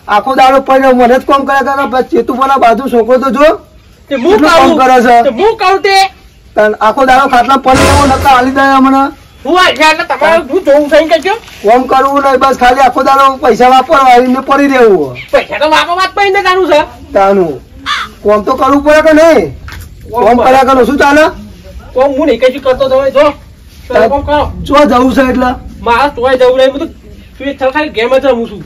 આખો દાડો પડ્યો મને જ કોમ કરે ચેતુ બોલા બાજુ છોકરો તો જો કામ કરે છે આખો દાડો ખાટલા પડી એવો નકા હાલી દે હમણાં કોમ કરવું નહીં બસ ખાલી આખો દાડો પૈસા વાપરવા પડી રહેવું તાનું કોમ તો કરવું પડે કે નહીં કોમ કર્યા કરો શું ચાલે કોમ હું નહીં કઈ કરતો જો જવું છે એટલે મારા તોય જવું નહીં બધું તું ખાલી ગેમ જ રમું છું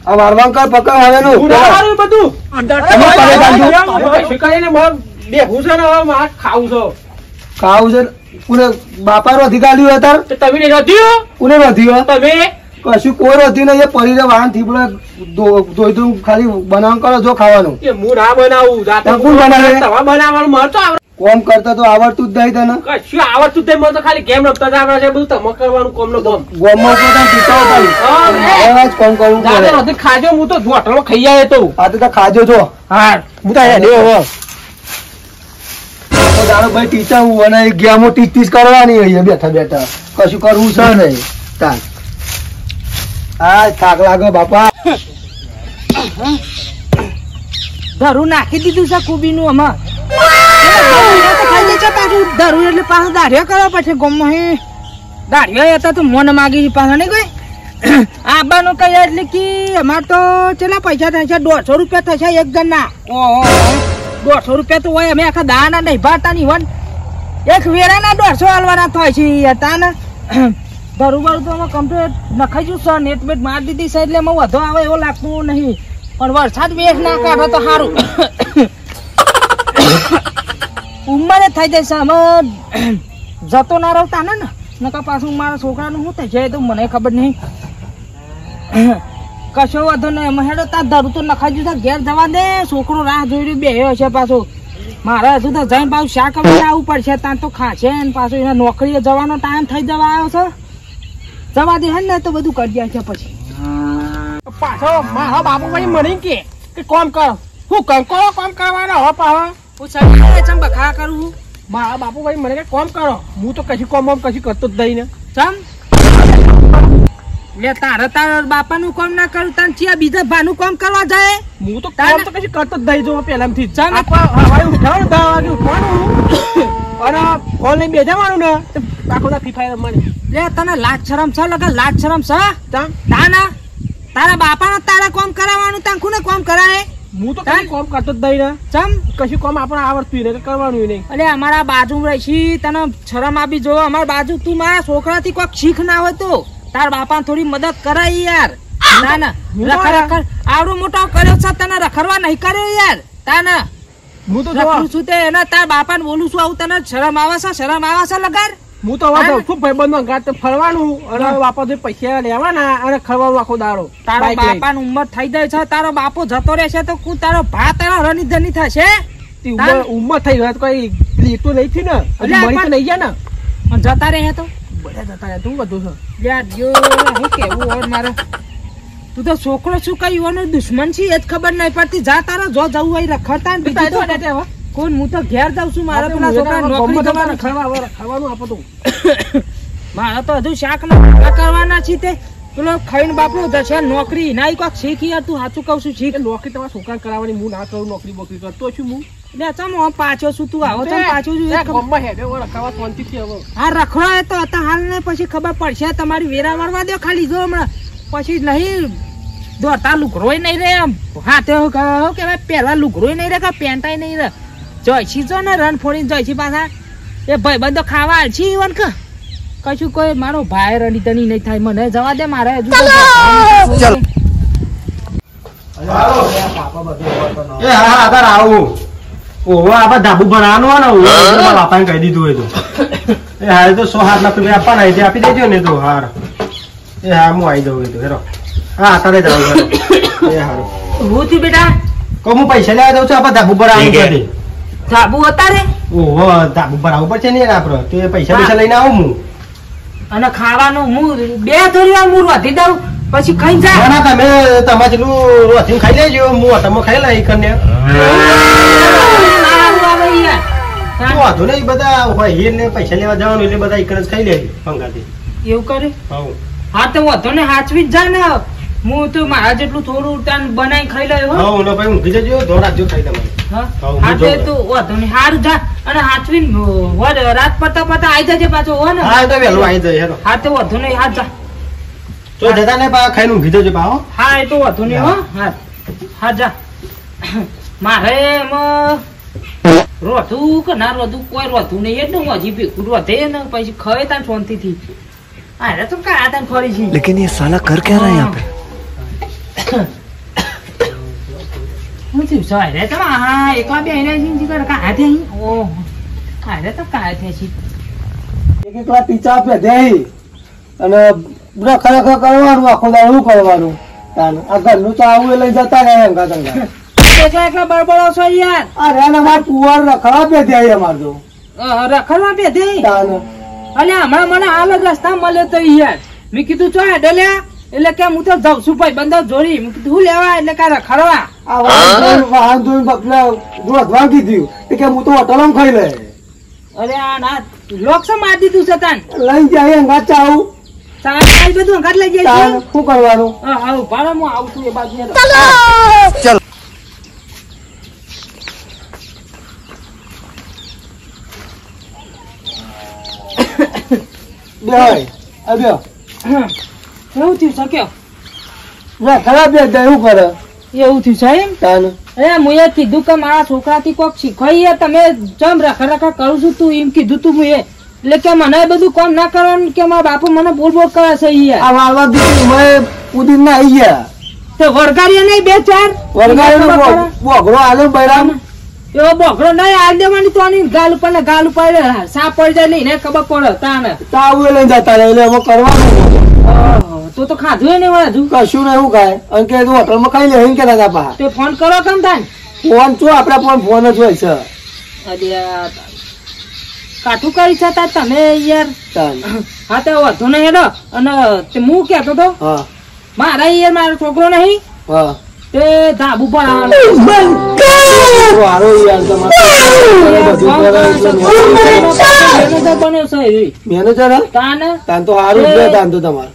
આ વારવાં કર પકડ હવે નું બધું શીખાડીને બેહું છે ને હવે મારે ખાવું છે કોને બાપા રોધી કાઢ્યું હતા તમે નહીં રોધ્યું કોને રોધ્યું તમે કશું કોઈ રોધી નહીં પરીને વાહન થી ધોઈ ખાલી બનાવવાનું કરો જો ખાવાનું હું ના બનાવું કોણ બનાવે બનાવવાનું મળતો કોમ કરતા તો આવડતું જ નહીં તને કશું આવડતું જ નહીં મને તો ખાલી ગેમ રમતા જ આવડે છે બધું તમે કરવાનું કોમ નો કોમ કોમ કરવું પડે ખાજો હું તો હોટલો ખાઈ આવે તો આ તો ખાજો છો હા હું તો દાડો ભાઈ ટીચર હું અને ગેમો ટીચ કરવાની હોય બેઠા બેઠા કશું કરવું છે નહીં તાર હા થાક લાગે બાપા ધરું નાખી દીધું છે કુબી નું આમાં ધરું એટલે પાછું દાઢિયા કરવા પછી ગમમાં દાઢિયા હતા તો મોન માગી પાછા નહીં કોઈ આબાનું કઈ એટલે કે અમારે તો કેટલા પૈસા થશે 150 રૂપિયા થશે એક જણ ના 150 રૂપિયા તો હોય અમે આખા દાના નહીં ભાતા ની વન એક વેરાના 150 હાલવાના થાય છે હતા ધરું બારું તો અમે કમ્પ્લીટ નખાઈ જુ સર નેટ બેટ મારી દીધી છે એટલે વધુ આવે એવું લાગતું નહીં પણ વરસાદ વેસ ના કાઢો તો સારું ઉંમરે થઈ જશે અમે જતો ના રહતા ને નકા પાછું મારા છોકરાનું શું થાય છે તો મને ખબર નહીં કશો વાંધો નહીં અમે હેડો તાર ધરું તો નખાઈ જશે ઘેર જવા દે છોકરો રાહ જોઈ રહ્યો બેહ્યો છે પાછો મારે હજુ તો જઈને પાછું શાક આવવું પડશે ત્યાં તો ખાશે ને પાછું એના નોકરીએ જવાનો ટાઈમ થઈ જવા આવ્યો છે જવા દે ને તો બધું કરી દે છે પછી પાછો મારા બાપુભાઈ મને કે કોમ કરો હું કોમ કરવાનો હો પાછો હું સડી ચમ બખા કરું મારા બાપુભાઈ મને કે કોમ કરો હું તો કશું કોમ કશું કરતો જ નહીં ને ચમ લે તારા બાપાનું કામ ના કરું તાન ચિયા બીજા ભાનું કામ કરવા જાય હું તો કામ તો કશું કરતો જ નહીં જો પહેલાથી ચમ હવારે ઉઠાવવાનું 10 વાગે ઉઠવાનું અને ફોન લઈને બેસવાનું ને આખો દા ફ્રી ફાયર રમવાની લે તને લાજ શરમ છે લગા લાજ શરમ છે તાના તારા બાપાને તારા કામ કરાવવાનું તાન કોને કામ કરાય હું તો કઈ કામ કરતો જ નહીં ને ચમ કશું કામ આપણે આવડતું નહીં કરવાનું નહીં અલે અમારા બાજુ રહીશી તને શરમ આપી જો અમારા બાજુ તું મારા છોકરાથી કોઈક શીખ ના હોય તો તાર બાપા થોડી મદદ કરાય યાર ના ના રખર આવડો મોટો કર્યો છે તને રખડવા નહીં કર્યો યાર તાના હું તો છું તે એના તાર બાપાને બોલું છું આવું તને શરમ આવે છે લગાર હું તો ખૂબ ભાઈબંધો ગાત ફરવાનું અને બાપા પૈસા લેવાના અને ખરવાનું આખો દાડો તારા બાપાની ઉંમર થઈ જાય છે તારો બાપો જતો રહેશે તો કુ તારો ભા તારા રણી ધની થશે ઉંમર થઈ ગઈ કઈ લીટું નહીં થી ને મરી તો નહીં ગયા ને જતા રહે તો બધા જતા રહે તું બધું છે યાર જો હું કેવું ઓર મારે તું તો છોકરો શું કઈ યુવાનો દુશ્મન છે એ જ ખબર નહીં પડતી જા તારા જો જવું હોય રખડતા ને બીજું કોણ હું તો ઘેર જાઉં છું મારા પેલા છોકરા નોકરી ખાવાનું આપો તું મારા તો હજુ શાક ના કરવાના છે તે પેલો ખાઈને બાપુ જશે નોકરી ના કોક શીખી યાર તું સાચું કઉ છું શીખ નોકરી તમારા છોકરા કરાવવાની હું ના કરું નોકરી બોકરી કરતો છું હું લે ચમ પાછો છું તું આવો ચમ પાછો છું રખાવા શાંતિથી હવે હા રખડો તો હતા હાલ ને પછી ખબર પડશે તમારી વેરા મારવા દો ખાલી જો હમણાં પછી નહીં દોડતા લુકરોય નહીં રે એમ હા તે કેવાય પેલા લુકરોય નહીં રે કે પેન્ટાય નહીં રે જયસી જો ને રન ફોડીને જયસી પાછા એ ભાઈ બંધો ખાવા આલછી ઈવન કે કશું કોઈ મારો ભાઈ રણી તણી નહીં થાય મને જવા દે મારે હજુ ધાબુ બનાવવાનું બાપા કહી દીધું હોય તો એ હારે તો 100 7 લાખ રૂપિયા આપવાના આપી દેજો ને તો હાર એ હા હું આવી દઉં તો હેરો હા તારે જાવ એ હારું હું થી બેટા હું પૈસા લેવા દઉં છું આપણે ધાબુ બનાવવાનું ધાબુ હતા રે ઓહો ધાબુ બનાવવું પડશે ને આપડે તો પૈસા લઈને આવું હું અને ખાવાનું હું 2 થોડી વાર હું રોધી દઉં પછી ખાઈ જા ના તમે તમારે જેટલું રોધીને ખાઈ લેજો હું તમે ખાઈ લઈ કરીને વાંધો નહીં, બધા હોય હીર ને પૈસા લેવા જવાનું એટલે બધા એક જ ખાઈ લે પંગાથી. એવું કરે હવ. હા તો વધો ને હાચવી જ જા ને. હું તો મારા જેટલું થોડું તાન બનાવી ખાઈ લઉં હો. હવ, ઓલો ભાઈ ઊંઘી જજો, ધોરાજો ખાઈ તમારે. હા હું હા જોઉં. તો વધો ને હારું જા અને હાચવીને રાત પતા પતા આવી જજે પાછો હો ને. હા, તો વહેલું આવી જાય હેરો. હા તો વધો નહીં હા જા. તો જતા ને પા ખાઈને ઊંઘી જજો પા હો. હા એ તો વધુ નહીં હો. હા હા જા. મારે એમાં રોધું કે ના રોધું કોઈ રોધું નહીં એટલે હું હજી ભેગું રોધે ને પછી ખવે તાન શાંતિથી. અરે તો કાયા તાન ફરી છે. लेकिन ये साला कर क्या रहा है यहाँ पे? હું થયું છે અરે તમે હા એકલા બે આઈને છે જીગર કાયા થે અહીં. ઓહો અરે તો કાયા થે છે. એક વાર ટીચા પે દે અને બધા ખરેખર કરવાનું આખો દાડું કરવાનું. આ ઘરનું ચાવું એ લઈ જતા રહે અંગા તંગા. એકલા એકલા બળબળો છો યાર. અરે અમાર કુંવર રખડા પે દે અમાર તો. રખડવા બે દે. તાન અલે હમણાં મને હાલ જ રસ્તા મળે તો યાર મેં કીધું ચો હેડે લ્યા એટલે કે હું તો જાઉં છું ભાઈ બંધો જોડી મેં કીધું હું લેવા એટલે કે રખડવા. આ વાહન ધોઈને બકલા રોધવા કીધું કે હું તો હોટલમાં ખાઈ લે. અરે આ ના લોક મારી દીધું છે તાન. લઈ જાય અંગા ચાવું. સારા બધું અંગાત લઈ જાય છે. શું કરવાનું? હા ભાડે હું આવું છું એ બાજુ. चल બે હોય અબ્યો એવું થયું શક્યો ખરાબ બે જાય શું કરે? એવું થયું છે એમ. તાન અરે મુએ કીધું કે મારા છોકરાથી કોક શીખવાઈએ તમે જમ રખા કરું છું તું એમ કીધું તું મુએ એટલે કે મને બધું કામ ના કરવાનું કે મારા બાપુ મને બોલ બોલ કરે છે યાર. આ વાળવા દીકરી મેં પુદીન ના આવી ગયા તો વરગાડીએ નહીં બે ચાર વરગાડીનો બોગડો આલે બૈરામ એવો બોકડો નહીં આ દેવાની તો આની ગાલ ઉપર ને ગાલ ઉપર સાપ પડી જાય નહીં ને ખબર પડે તાને. તાવું લઈ જતા રહે એટલે એમાં કરવાનું તો ખાધું નહીં હજુ કશું ને એવું ખાય અને કે હોટલમાં ખાઈ લે કે દાદા પા તે ફોન કરો કેમ થાય ફોન શું આપડે પણ ફોન જ હોય છે. અરે કાઠું કરી છે તાર તમે યાર. તાન હા તો વધુ નહીં હેડો અને હું કેતો તો હા મારા યાર મારો છોકરો નહીં હા તે ધાબુ પર આવવાનો. હારો યાર તમારે મેનેજર તાન તો હારું જ છે. તાન તો તમારે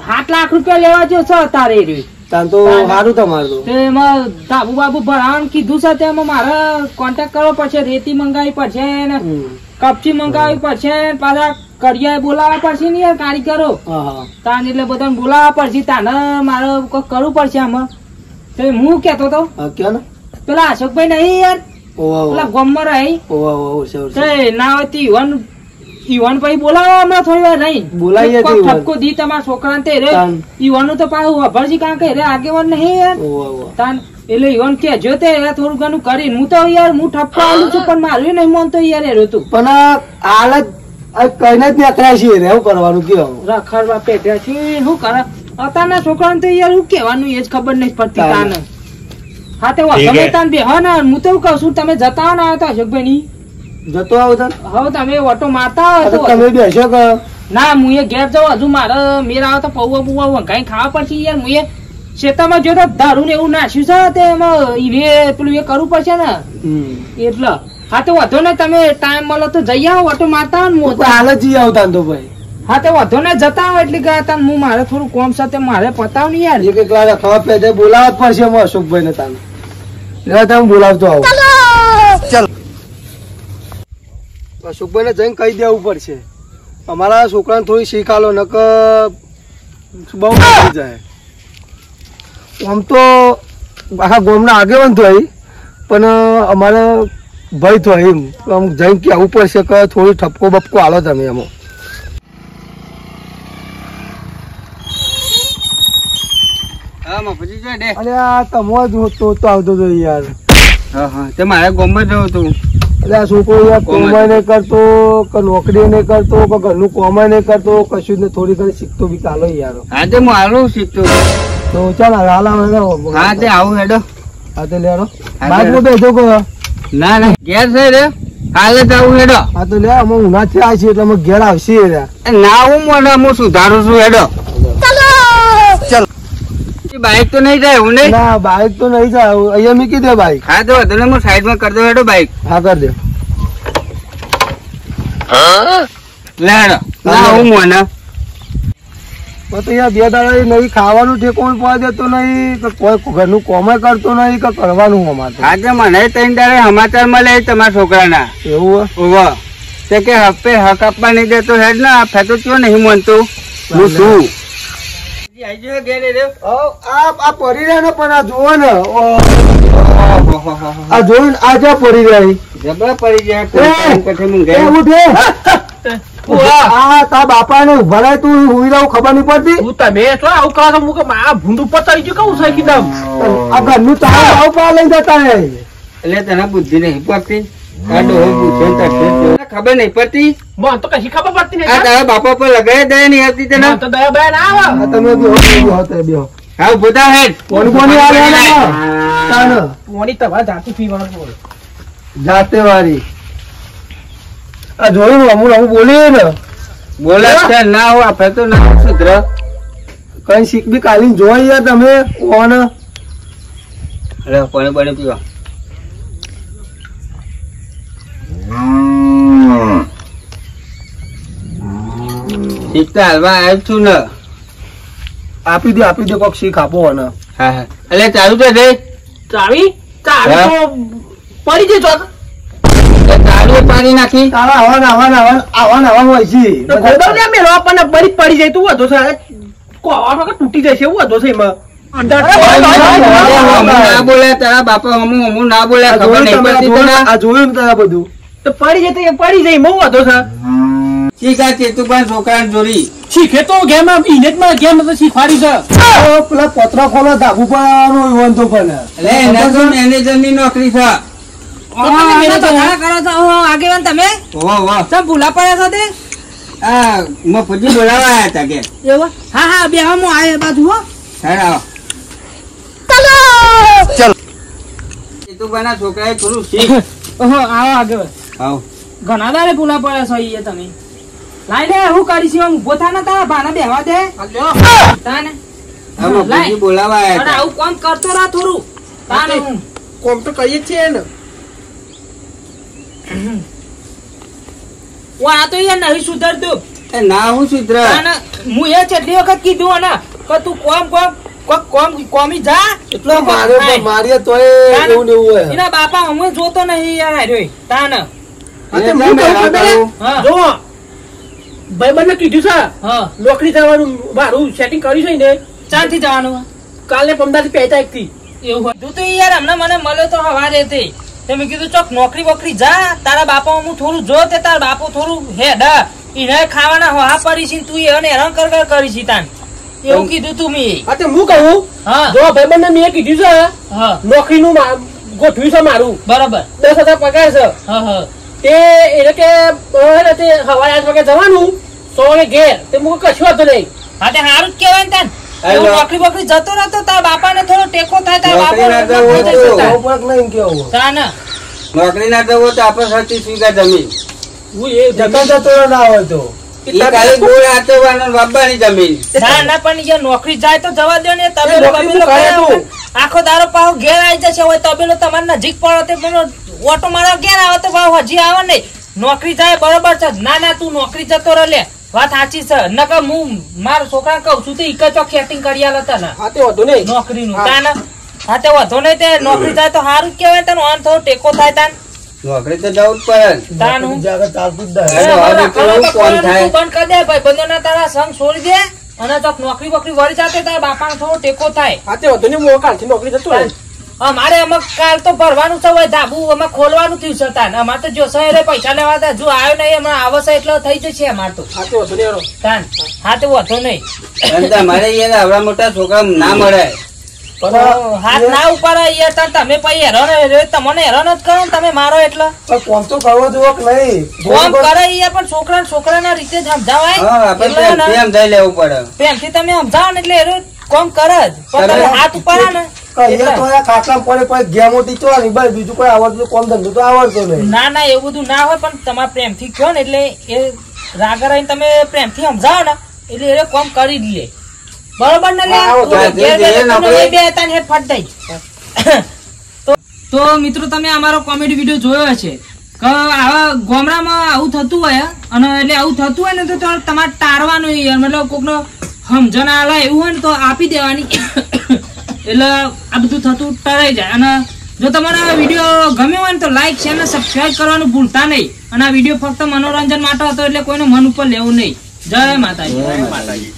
7 લાખ રૂપિયા લેવા જો છે તારે રે. તાન તો હારું તમારે તો તેમાં ધાબુ બાબુ ભરાવાનું કીધું છે તેમાં મારે કોન્ટેક્ટ કરવો પડશે. રેતી મંગાવી પડશે ને કપચી મંગાવી પડશે ને પાછા કડિયા બોલાવવા પડશે ને યાર કારીગરો. તાન એટલે બધાને બોલાવવા પડશે. તાને મારે કઈક કરવું પડશે આમાં. તો હું કેતો તો પેલા અશોકભાઈ નહીં યાર પેલા ગામમાં રહી ના હોય ઈવન પછી બોલાવો હમણાં થોડી વાર રહી બોલાવીએ ઠપકો દી તમારા છોકરા તે રે ઈવન નું તો પાછું અભરજી કારણ કે રે આગેવાન નહીં યાર. તાન એટલે ઈવન કેજો તે થોડું ઘણું કરી હું તો યાર હું ઠપકો આલું છું પણ મારું નહીં માનતો યાર એ હતું પણ હાલત કઈને જ નીકળ્યા છીએ રે. શું કરવાનું કેવું રખડવા પેટ્યા છે શું કરે અત્યારના છોકરાને તો યાર હું કેવાનું એ જ ખબર નહીં પડતી તાને. હા તે તમે તાન બે હા ને હું તો કઉ છું તમે જતા ના હતા અશોકભાઈ ની જતો આવો તાન. હવે તમે ઓટો મારતા હોય તો તમે બેસો કે ના હું એ ઘેર જાઉં હજુ મારે મેર આવે તો પૌવા પુવા વંગાઈ ખાવા પડશે યાર. હું એ શેતામાં જો તો દારૂ ને એવું નાખ્યું છે તે એમાં ઈને પેલું એ કરવું પડશે ને એટલે. હા તો વધો ને તમે ટાઈમ મળે તો જઈ આવો ઓટો મારતા હોય ને હાલ જ જઈ આવતા તો ભાઈ. હા તો વધો ને જતા હોય એટલે ગયા તા હું મારે થોડું કોમ સાથે મારે પતાવ ને યાર. એક વાર ખવા પે બોલાવવા જ પડશે એમાં અશોકભાઈ ને તાને તમે બોલાવતો આવો. चल અશોકભાઈ ને જઈને કહી દેવું પડશે અમારા છોકરાને થોડી શીખાલો નક બહુ થઈ જાય. આમ તો આખા ગામના આગેવાન થાય પણ અમારે ભય થાય એમ આમ જઈને કહેવું પડશે કે થોડી ઠપકો બપકો હાલો તમે એમાં. અરે આ તમો જ તો આવતો હતો યાર. તે મારે ગામમાં જવું હતું. એટલે આ છોકરો યાર કોમાય નહીં કરતો કે નોકરી નહીં કરતો કે ઘરનું કોમાય નહીં કરતો કશું ને થોડી ઘણી શીખતો બી ચાલો યાર. હા તે હું હાલું શીખતો તો ચાલ હાલ હા તે આવું હેડો. હા તે લેડો બાઈક માં બેઠો કહો. ના ના ઘેર છે રે કાલે જ આવું હેડો. હા તો લે અમે ઉના થયા છીએ એટલે અમે ઘેર આવશે. ના હું મને હું સુધારું છું હેડો. चल બાઈક તો નહીં જાય હું નહીં. ના બાઈક તો નહીં જાય અહીંયા મૂકી દે બાઈક. હા તો વધુ ને હું સાઈડ માં કરી દઉં હેડો બાઈક. હા કરી દે. લેડો ના હું મને તો યાર 2 દાડા નહીં ખાવાનું ઠેકોણ પડે દેતો નહીં કે કોઈ ઘરનું કોમે કરતો નહીં કે કરવાનું અમારે આજે મને 3 દાડે સમાચાર મળે તમારા છોકરાના એવું ઓવા તે કે હપ્પે હક આપવા નહીં દેતો હેડ ના ફેતો ક્યો નહીં માનતો હું છું આ પડી રહ્યા ને પણ આ જોવો ને આ જોઈને આજે પડી રહ્યા જબરા પડી જાય આ તા બાપા ને ઉભા રહે તું હુઈ રહું ખબર નહીં પડતી તું તમે તો આવું કરો છો મુકે આ ભૂંડું પતાઈ ગયું કેવું છે કીધમ આ ઘરનું તાવ આવું પા લઈ જતા હે એટલે તને બુદ્ધિ નહીં પડતી આ ડોહો પૂછે તને ખબર નહીં પડતી મને તો કશી ખબર પડતી આ નહીં તારા બાપા પર લગાય દે નહીં હતી તને તો દયા બયા ના આવે આ તમે બેહો બેહો હા ઉભા હેડ કોણ કોની આ લેના તાન મોની તમારે જાતી પીવાનું બોલ જાતે વારી આ જોયું અમુક બોલીએ ને બોલે છે ના હો આપણે તો ના સુધર કઈ શીખ બી કાલીન જોઈ યાર તમે કોણ અરે પાણી પાણી પીવા શીખતા હાલવા આવ્યો છું ને આપી દે કોક શીખ આપો ને હા હા એટલે ચાલુ તો રે ચાવી ચાવી તો પડી જઈ ચોક ચાલુ પાણી નાખી તારા આવા હોય છે તો ખોદો ને મેલો આપણને બરી પડી જાય તું વધો છે કોવા કે તૂટી જાય છે એવું વધો છે એમાં ના બોલે તારા બાપા હમું ના બોલે ખબર નહીં પડતી તને આ જોયું ને તારા બધું તો પડી જાય તો એ પડી જાય બહુ વધો છે શીખા ચેતુભાઈ છોકરાને જોડી શીખે તો ગેમ ઇનેટમાં ગેમ તો શીખવાડી છે પેલા પત્ર ખોલો ધાબુ પર આવવાનું હોય તો પણ એટલે એના તો મેનેજર ની નોકરી છે આગેવાન તમે વાહ વાહ તમે ભૂલા પડ્યા છો તે આ મફુજી બોલાવા આયા હતા કે એવું હા બે હું આ બાજુ હો હેડ આવો ચેતુભાઈ ના છોકરાએ થોડું શીખ આવો આગેવાન આવો ઘણા દાડે ભૂલા પડ્યા છો ઈ તમે લાઈ દે હું કરી છું ઉભો થા ને તારા ભાને બેહવા દે તાને આ મફુજી બોલાવા આયા અને હતા આવું કામ કરતો રહા થોડું તાને હું કોમ તો કરીએ જ છીએ ને આ તો યાર નહીં સુધરતું એ ના હું સુધર તાને હું એ કેટલી વખત કીધું અને કે તું કોમી જા એટલો મારે તોય એવું ને એવું હોય એના બાપા હું જોતો નહીં યાર આર્યો તાને હા જો ભાઈબંધને કીધું છે હા નોકરી જવાનું મારું સેટિંગ કર્યું છે ને ચાંથી જવાનું કાલે પમદાથી પહેતા એક થી એવું હોય તું તો યાર હમણાં મને મળ્યો તો હવારે તે મેં કીધું ચોક નોકરી વોકરી જા તારા બાપા હું થોડું જો તે તારા બાપો થોડું હેડ એને ખાવાના હા પડી છે તું એને હેરાન કર કરી છે તાન એવું કીધું તું મેં હા તે હું કહું હા જો ભાઈબંધને મેં કીધું છે હા નોકરીનું ગોઠવ્યું છે મારું બરાબર 10,000 પગાર છે હા તે એટલે કે તે સવારે 8 વાગે જવાનું 100 વાગે ઘેર તે મુક કશું હતું નહીં હા તે સારું જ કહેવાય ને તાન એવું નોકરી બોકરી જતો રહેતો તારા બાપાને થોડો ટેકો થાય તારા નોકરી બાપા તાન નોકરી ના જવો તો આપણે સાચી સ્વીકાર જમીન હું એ જતો ના હોય તો એ ખાલી ગોળ આતરવાનો બાબાની જમીન ના પણ યાર નોકરી જાય તો જવા દો ને તબેલો બબેલો આખો દારો પાછો ઘેર આવી જશે હોય તબેલો તમારે નજીક પડો તે પેલો ઓટો મારો ઘેર આવે તો ભાવ હજી આવે નહીં નોકરી જાય બરોબર છે ના તું નોકરી જતો રહે લે વાત સાચી છે નકર હું મારા છોકરા કહું છું તો ઈક ચોક સેટિંગ કરી આલો તને હા તે વધુ નહીં નોકરી નું તાન હા તે વધુ નહીં તે નોકરી જાય તો સારું જ કહેવાય તને આમ થોડો ટેકો થાય તાન નોકરી તો જવું જ પડે તાન હું ચાલતું જ બંધ કરી દે ભાઈ બંધોના તારા સંગ છોડી દે અને ચોક નોકરી બોકરી વળી જાતે તારા બાપાને થોડો ટેકો થાય હા તે વધુ નહીં હું કાલથી નોકરી જતો રહે અમારે અમુક કાલ તો ભરવાનું છે હોય ધાબુ અમે ખોલવાનું થયું છે તાન અમારે તો જો સહેરે પૈસા લેવા હતા જો આવ્યો નહીં હમણાં આવશે એટલે થઈ જશે અમારે તો હા તે વધુ નહીં તાન હા તે વધુ નહીં તમારે યાર આવડા મોટા છોકરા ના મળે હાથ ના ઉપાડે યાર તાન તમે પછી હેરાન તમને હેરાન જ કરો ને તમે મારો એટલે કોમ તો કરવો જોવો કે નહીં કોમ કરે યાર પણ છોકરાના રીતે જ સમજાવાય હા આપણે પ્રેમ જઈ લેવું પડે પ્રેમથી તમે સમજાવો ને એટલે એનું કોમ કરે જ પણ તમે હાથ ઉપાડે ને ખાટલા પડે ગેમોટી ચો ને બસ બીજું કોઈ આવડતું કોમ ધંધો તો આવડતો નહીં ના એવું બધું ના હોય પણ તમારે પ્રેમથી કહો ને એટલે એ રાગા રહીને તમે પ્રેમથી સમજાવો ને એટલે એ કોમ કરી જ લે બરોબર ને તો મિત્રો તમે અમારો કોમેડી વિડીયો જોયો હશે કે આવા ગામડામાં આવું થતું હોય અને એટલે આવું થતું હોય ને તો તમારે ટાળવાનું યાર, મતલબ કોકનો સમજણ આલે એવું હોય ને તો આપી દેવાની. એટલે આ બધું થતું ટળાઈ જાય. અને જો તમારો વિડીયો ગમ્યો હોય ને તો લાઈક શેર અને સબસ્ક્રાઇબ કરવાનું ભૂલતા નહીં. અને આ વિડીયો ફક્ત મનોરંજન માટે હતો એટલે કોઈનું મન ઉપર લેવું નહીં. જય માતાજી.